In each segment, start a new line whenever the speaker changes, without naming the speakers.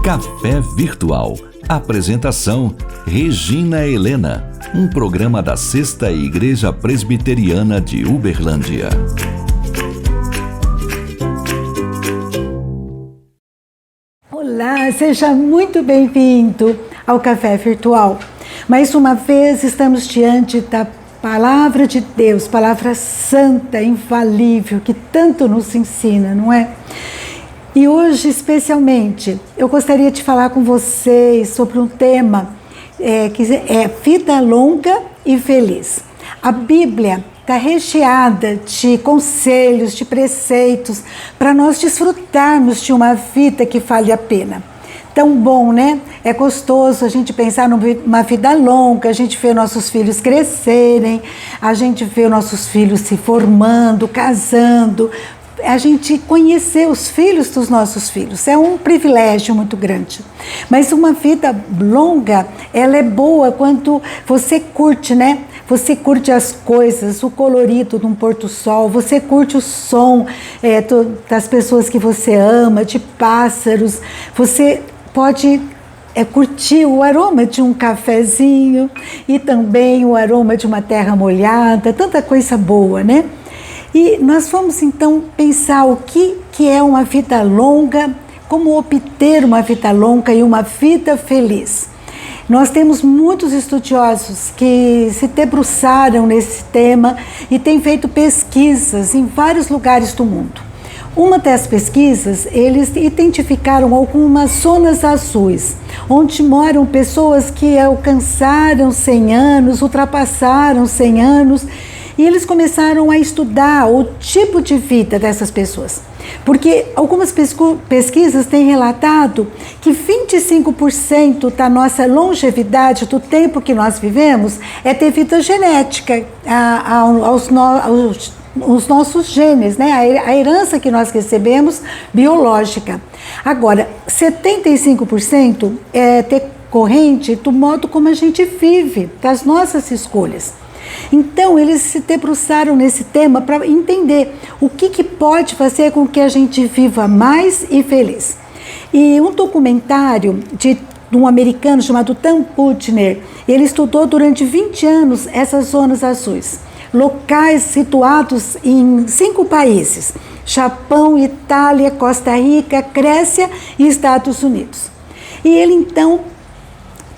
Café Virtual. Apresentação: Regina Helena. Um programa da Sexta Igreja Presbiteriana de Uberlândia.
Olá, seja muito bem-vindo ao Café Virtual. Mais uma vez estamos diante da Palavra de Deus, Palavra Santa, infalível, que tanto nos ensina, não é? E hoje, especialmente, eu gostaria de falar com vocês sobre um tema que é vida longa e feliz. A Bíblia está recheada de conselhos, de preceitos, para nós desfrutarmos de uma vida que vale a pena. Tão bom, né? É gostoso a gente pensar numa vida longa, a gente vê nossos filhos crescerem, a gente vê nossos filhos se formando, casando, a gente conhecer os filhos dos nossos filhos. É um privilégio muito grande. Mas uma vida longa, ela é boa quando você curte, né? Você curte as coisas, o colorido de um pôr-do-sol, você curte o som das pessoas que você ama, de pássaros, você pode curtir o aroma de um cafezinho e também o aroma de uma terra molhada, tanta coisa boa, né? E nós vamos então pensar o que é uma vida longa, como obter uma vida longa e uma vida feliz. Nós temos muitos estudiosos que se debruçaram nesse tema e têm feito pesquisas em vários lugares do mundo. Uma das pesquisas, eles identificaram algumas zonas azuis, onde moram pessoas que alcançaram 100 anos, ultrapassaram 100 anos, e eles começaram a estudar o tipo de vida dessas pessoas. Porque algumas pesquisas têm relatado que 25% da nossa longevidade, do tempo que nós vivemos, é devido à genética, aos nossos genes, né? A herança que nós recebemos biológica. Agora, 75% é decorrente do modo como a gente vive, das nossas escolhas. Então, eles se debruçaram nesse tema para entender o que pode fazer com que a gente viva mais e feliz. E um documentário de um americano chamado Tom Putner, ele estudou durante 20 anos essas zonas azuis, locais situados em 5 países: Japão, Itália, Costa Rica, Grécia e Estados Unidos. E ele então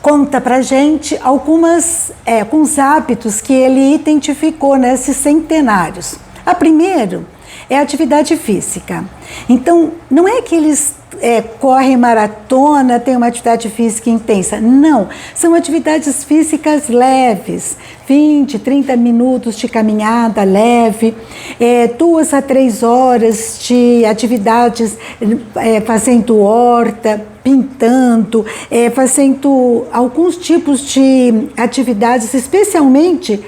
conta pra gente alguns hábitos que ele identificou nesses centenários. A primeira é a atividade física. Então, não é que eles correm maratona, têm uma atividade física intensa. Não, são atividades físicas leves, 20, 30 minutos de caminhada leve, 2 a 3 horas de atividades fazendo horta, pintando, fazendo alguns tipos de atividades, especialmente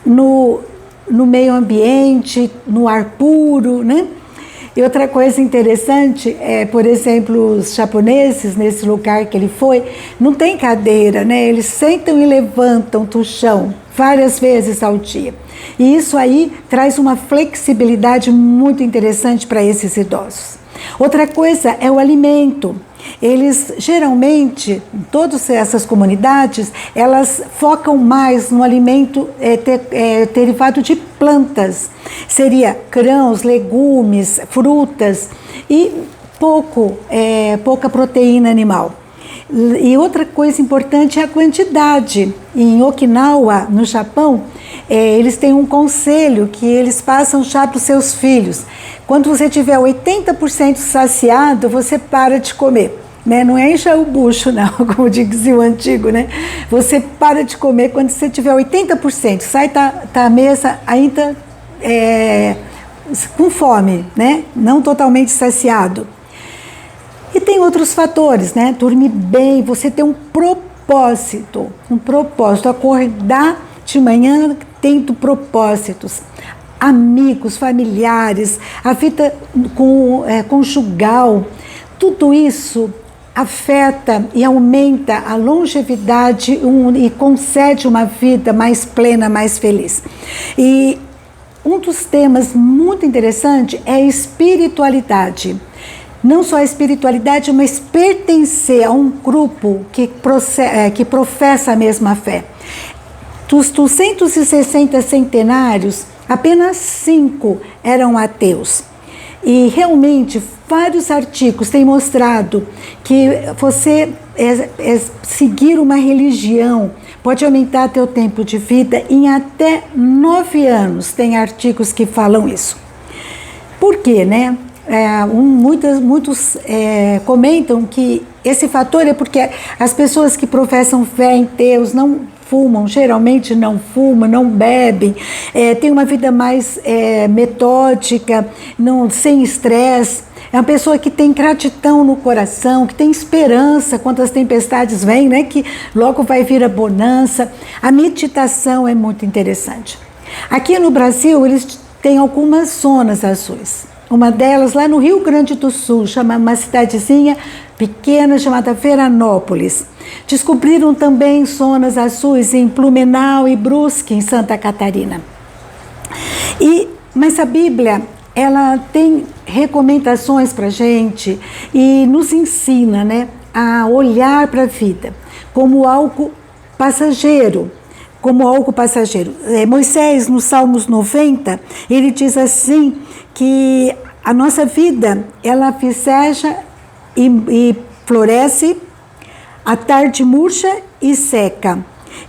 no meio ambiente, no ar puro, né? E outra coisa interessante por exemplo, os japoneses, nesse lugar que ele foi, não tem cadeira, né? Eles sentam e levantam do chão várias vezes ao dia. E isso aí traz uma flexibilidade muito interessante para esses idosos. Outra coisa é o alimento. Eles geralmente, todas essas comunidades, elas focam mais no alimento derivado de plantas. Seria grãos, legumes, frutas e pouca proteína animal. E outra coisa importante é a quantidade. Em Okinawa, no Japão, eles têm um conselho que eles passam já para os seus filhos. Quando você tiver 80% saciado, você para de comer. Né? Não enche o bucho, não, como dizia o antigo, né? Você para de comer quando você tiver 80%, sai da mesa ainda com fome, né? Não totalmente saciado. E tem outros fatores, né? Dormir bem, você ter um propósito, acordar de manhã tendo propósitos, amigos, familiares, a vida conjugal, tudo isso afeta e aumenta a longevidade e concede uma vida mais plena, mais feliz. E um dos temas muito interessantes é a espiritualidade. Não só a espiritualidade, mas pertencer a um grupo que professa a mesma fé. Dos 260 centenários, apenas 5 eram ateus. E realmente vários artigos têm mostrado que você seguir uma religião pode aumentar teu tempo de vida em até 9 anos. Tem artigos que falam isso. Por quê, né? Muitos comentam que esse fator é porque as pessoas que professam fé em Deus não fumam, geralmente não fumam, não bebem, tem uma vida mais metódica, sem estresse. É uma pessoa que tem gratidão no coração, que tem esperança quando as tempestades vêm, né? Que logo vai vir a bonança. A meditação é muito interessante. Aqui no Brasil, eles têm algumas zonas azuis. Uma delas lá no Rio Grande do Sul, chama uma cidadezinha pequena chamada Veranópolis. Descobriram também zonas azuis em Blumenau e Brusque, em Santa Catarina. Mas a Bíblia, ela tem recomendações para a gente e nos ensina, né, a olhar para a vida como algo passageiro. Moisés, no Salmos 90, ele diz assim, que a nossa vida, ela viceja e floresce, a tarde murcha e seca.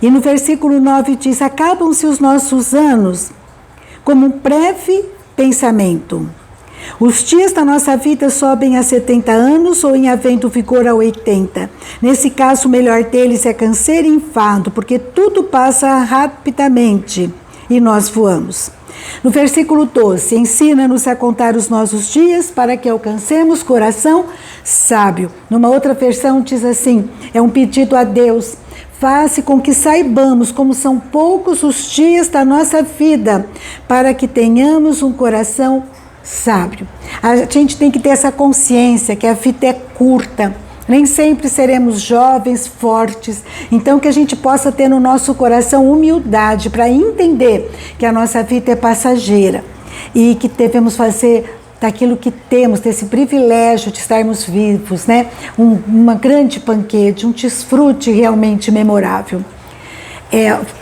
E no versículo 9 diz, acabam-se os nossos anos como um breve pensamento. Os dias da nossa vida sobem a 70 anos ou em havendo vigor a 80. Nesse caso, o melhor deles é canseiro e enfado, porque tudo passa rapidamente e nós voamos. No versículo 12, ensina-nos a contar os nossos dias para que alcancemos coração sábio. Numa outra versão diz assim, é um pedido a Deus, faça com que saibamos como são poucos os dias da nossa vida, para que tenhamos um coração sábio. A gente tem que ter essa consciência que a vida é curta, nem sempre seremos jovens, fortes, então que a gente possa ter no nosso coração humildade para entender que a nossa vida é passageira e que devemos fazer daquilo que temos, desse privilégio de estarmos vivos, né? Uma grande banquete, um desfrute realmente memorável.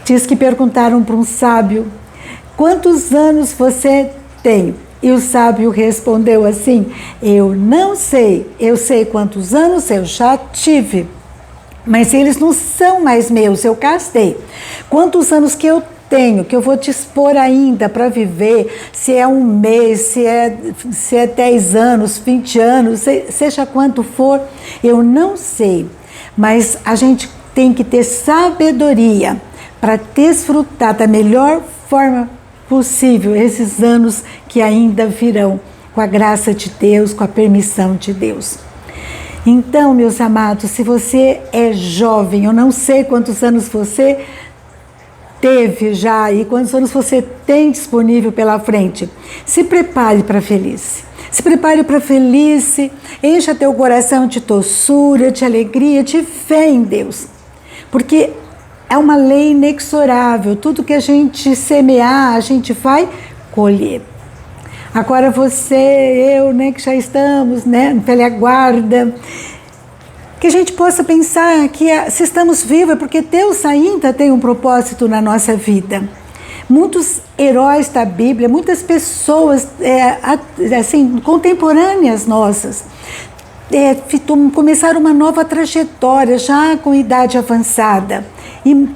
Diz que perguntaram para um sábio, quantos anos você tem? E o sábio respondeu assim, eu não sei, eu sei quantos anos eu já tive, mas eles não são mais meus, eu gastei. Quantos anos que eu tenho, que eu vou dispor ainda para viver, se é um mês, se é 10 anos, 20 anos, seja quanto for, eu não sei. Mas a gente tem que ter sabedoria para desfrutar da melhor forma possível esses anos que ainda virão, com a graça de Deus, com a permissão de Deus. Então, meus amados, se você é jovem, eu não sei quantos anos você teve já e quantos anos você tem disponível pela frente, se prepare para a velhice. Se prepare para a velhice, encha teu coração de doçura, de alegria, de fé em Deus, porque é uma lei inexorável, tudo que a gente semear, a gente vai colher. Agora você, eu, né, que já estamos, né, velha guarda, que a gente possa pensar que se estamos vivos é porque Deus ainda tem um propósito na nossa vida. Muitos heróis da Bíblia, muitas pessoas assim, contemporâneas nossas, começaram uma nova trajetória já com idade avançada e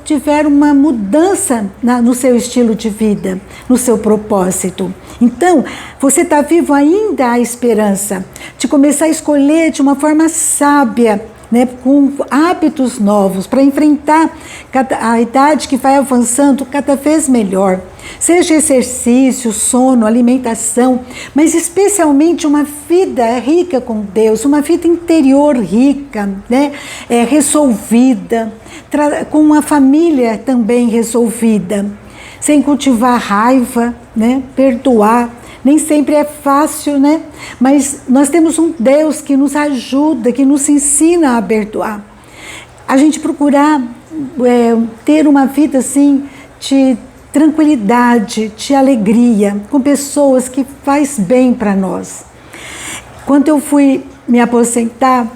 tiveram uma mudança no seu estilo de vida, no seu propósito. Então, você está vivo, ainda há esperança de começar a escolher de uma forma sábia, né, com hábitos novos para enfrentar a idade que vai avançando cada vez melhor. Seja exercício, sono, alimentação, mas especialmente uma vida rica com Deus, uma vida interior rica, né, resolvida, com uma família também resolvida, sem cultivar raiva, né, perdoar. Nem sempre é fácil, né? Mas nós temos um Deus que nos ajuda, que nos ensina a perdoar. A gente procurar ter uma vida assim de tranquilidade, de alegria, com pessoas que faz bem para nós. Quando eu fui me aposentar,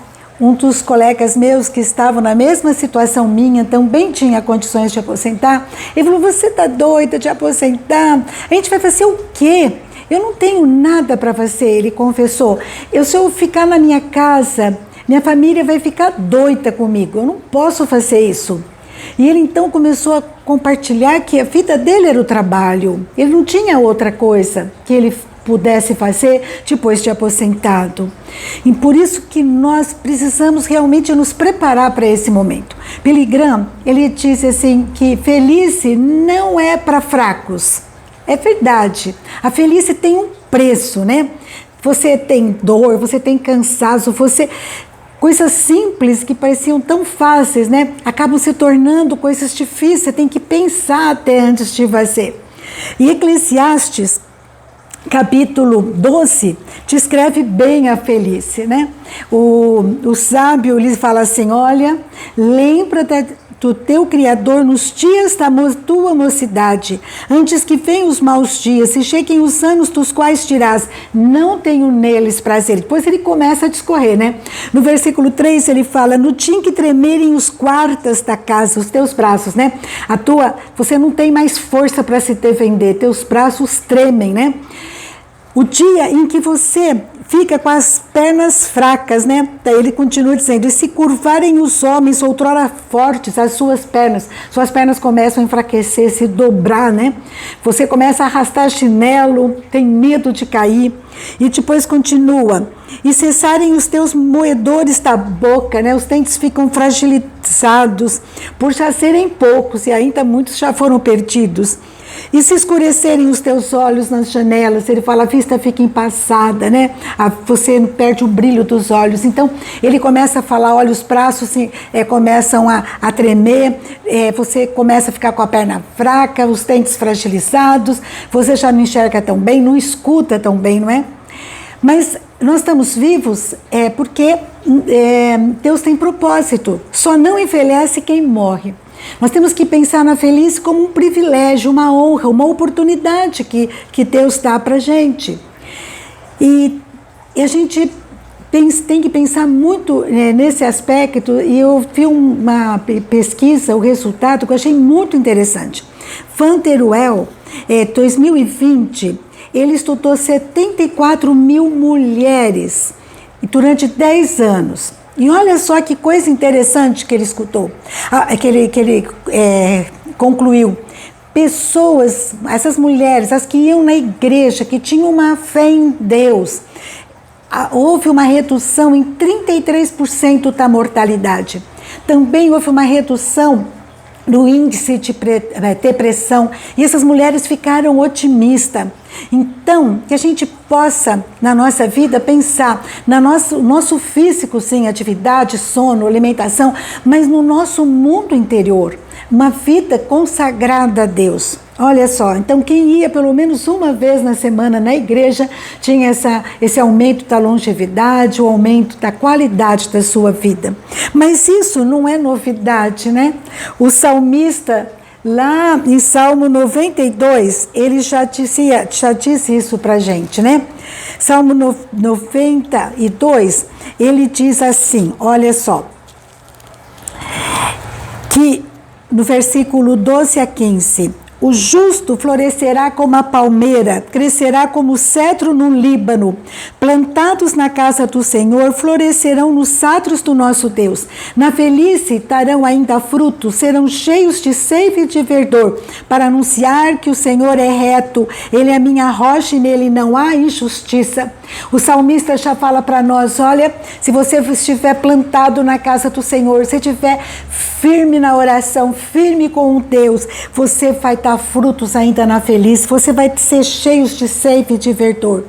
um dos colegas meus que estavam na mesma situação minha, também tinha condições de aposentar, ele falou: você está doida de aposentar? A gente vai fazer o quê? Eu não tenho nada para fazer, ele confessou. Se eu ficar na minha casa, minha família vai ficar doida comigo, eu não posso fazer isso. E ele então começou a compartilhar que a vida dele era o trabalho, ele não tinha outra coisa que ele pudesse fazer depois de aposentado. E por isso que nós precisamos realmente nos preparar para esse momento. Billy Graham, ele diz assim que velhice não é para fracos. É verdade, a velhice tem um preço, né? Você tem dor, você tem cansaço, coisas simples que pareciam tão fáceis, né? Acabam se tornando coisas difíceis, você tem que pensar até antes de fazer. E Eclesiastes, capítulo 12, descreve bem a velhice, né? O sábio lhe fala assim: olha, lembra do teu Criador nos dias da tua mocidade, antes que venham os maus dias e cheguem os anos dos quais dirás: não tenho neles prazer. Depois ele começa a discorrer, né? No versículo 3 ele fala: no dia em que tremerem os quartas da casa, os teus braços, né? Você não tem mais força para se defender, teus braços tremem, né? O dia em que você fica com as pernas fracas, né? Daí ele continua dizendo: e se curvarem os homens outrora fortes as suas pernas começam a enfraquecer, se dobrar, né? Você começa a arrastar chinelo, tem medo de cair. E depois continua: e cessarem os teus moedores da boca, né? Os dentes ficam fragilizados por já serem poucos, e ainda muitos já foram perdidos. E se escurecerem os teus olhos nas janelas, ele fala, a vista fica embaçada, né? Você perde o brilho dos olhos. Então, ele começa a falar, olha, os braços começam a tremer, você começa a ficar com a perna fraca, os dentes fragilizados, você já não enxerga tão bem, não escuta tão bem, não é? Mas nós estamos vivos porque Deus tem propósito. Só não envelhece quem morre. Nós temos que pensar na velhice como um privilégio, uma honra, uma oportunidade que Deus dá para a gente. E a gente tem que pensar muito nesse aspecto, e eu vi uma pesquisa, o resultado, que eu achei muito interessante. Van Teruel, 2020, ele estudou 74 mil mulheres durante 10 anos. E olha só que coisa interessante que ele escutou, que ele concluiu. Pessoas, essas mulheres, as que iam na igreja, que tinham uma fé em Deus, houve uma redução em 33% da mortalidade. Também houve uma redução no índice de depressão, e essas mulheres ficaram otimistas. Então, que a gente possa, na nossa vida, pensar no nosso físico, sim, atividade, sono, alimentação, mas no nosso mundo interior, uma vida consagrada a Deus. Olha só, então quem ia pelo menos uma vez na semana na igreja tinha esse aumento da longevidade, o aumento da qualidade da sua vida. Mas isso não é novidade, né? O salmista, lá em Salmo 92, ele já disse isso pra gente, né? Salmo 92, ele diz assim, olha só, que no versículo 12 a 15, o justo florescerá como a palmeira, crescerá como o cedro no Líbano. Plantados na casa do Senhor, florescerão nos atos do nosso Deus. Na velhice darão ainda frutos, serão cheios de seiva e de verdor, para anunciar que o Senhor é reto, Ele é minha rocha e nele não há injustiça. O salmista já fala para nós, olha, se você estiver plantado na casa do Senhor, se estiver firme na oração, firme com Deus, você vai dar frutos ainda na velhice, você vai ser cheio de seiva e de verdor.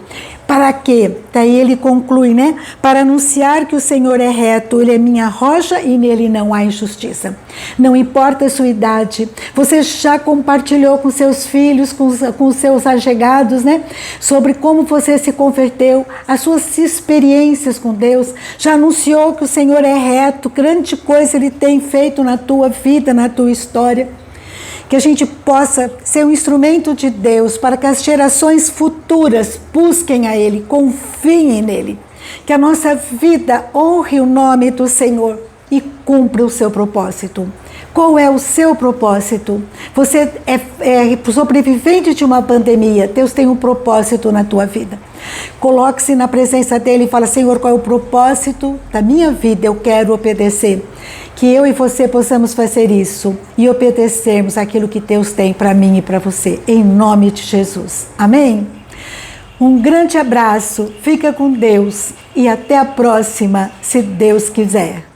Para quê? Daí ele conclui, né? Para anunciar que o Senhor é reto, Ele é minha rocha e nele não há injustiça. Não importa a sua idade, você já compartilhou com seus filhos, com seus allegados, né? Sobre como você se converteu, as suas experiências com Deus, já anunciou que o Senhor é reto, grande coisa Ele tem feito na tua vida, na tua história. que a gente possa ser um instrumento de Deus para que as gerações futuras busquem a Ele, confiem nele. Que a nossa vida honre o nome do Senhor e cumpra o seu propósito. Qual é o seu propósito? Você é sobrevivente de uma pandemia. Deus tem um propósito na tua vida. Coloque-se na presença dele e fala: Senhor, qual é o propósito da minha vida? Eu quero obedecer. Que eu e você possamos fazer isso e obedecermos aquilo que Deus tem para mim e para você. Em nome de Jesus. Amém? Um grande abraço. Fica com Deus e até a próxima, se Deus quiser.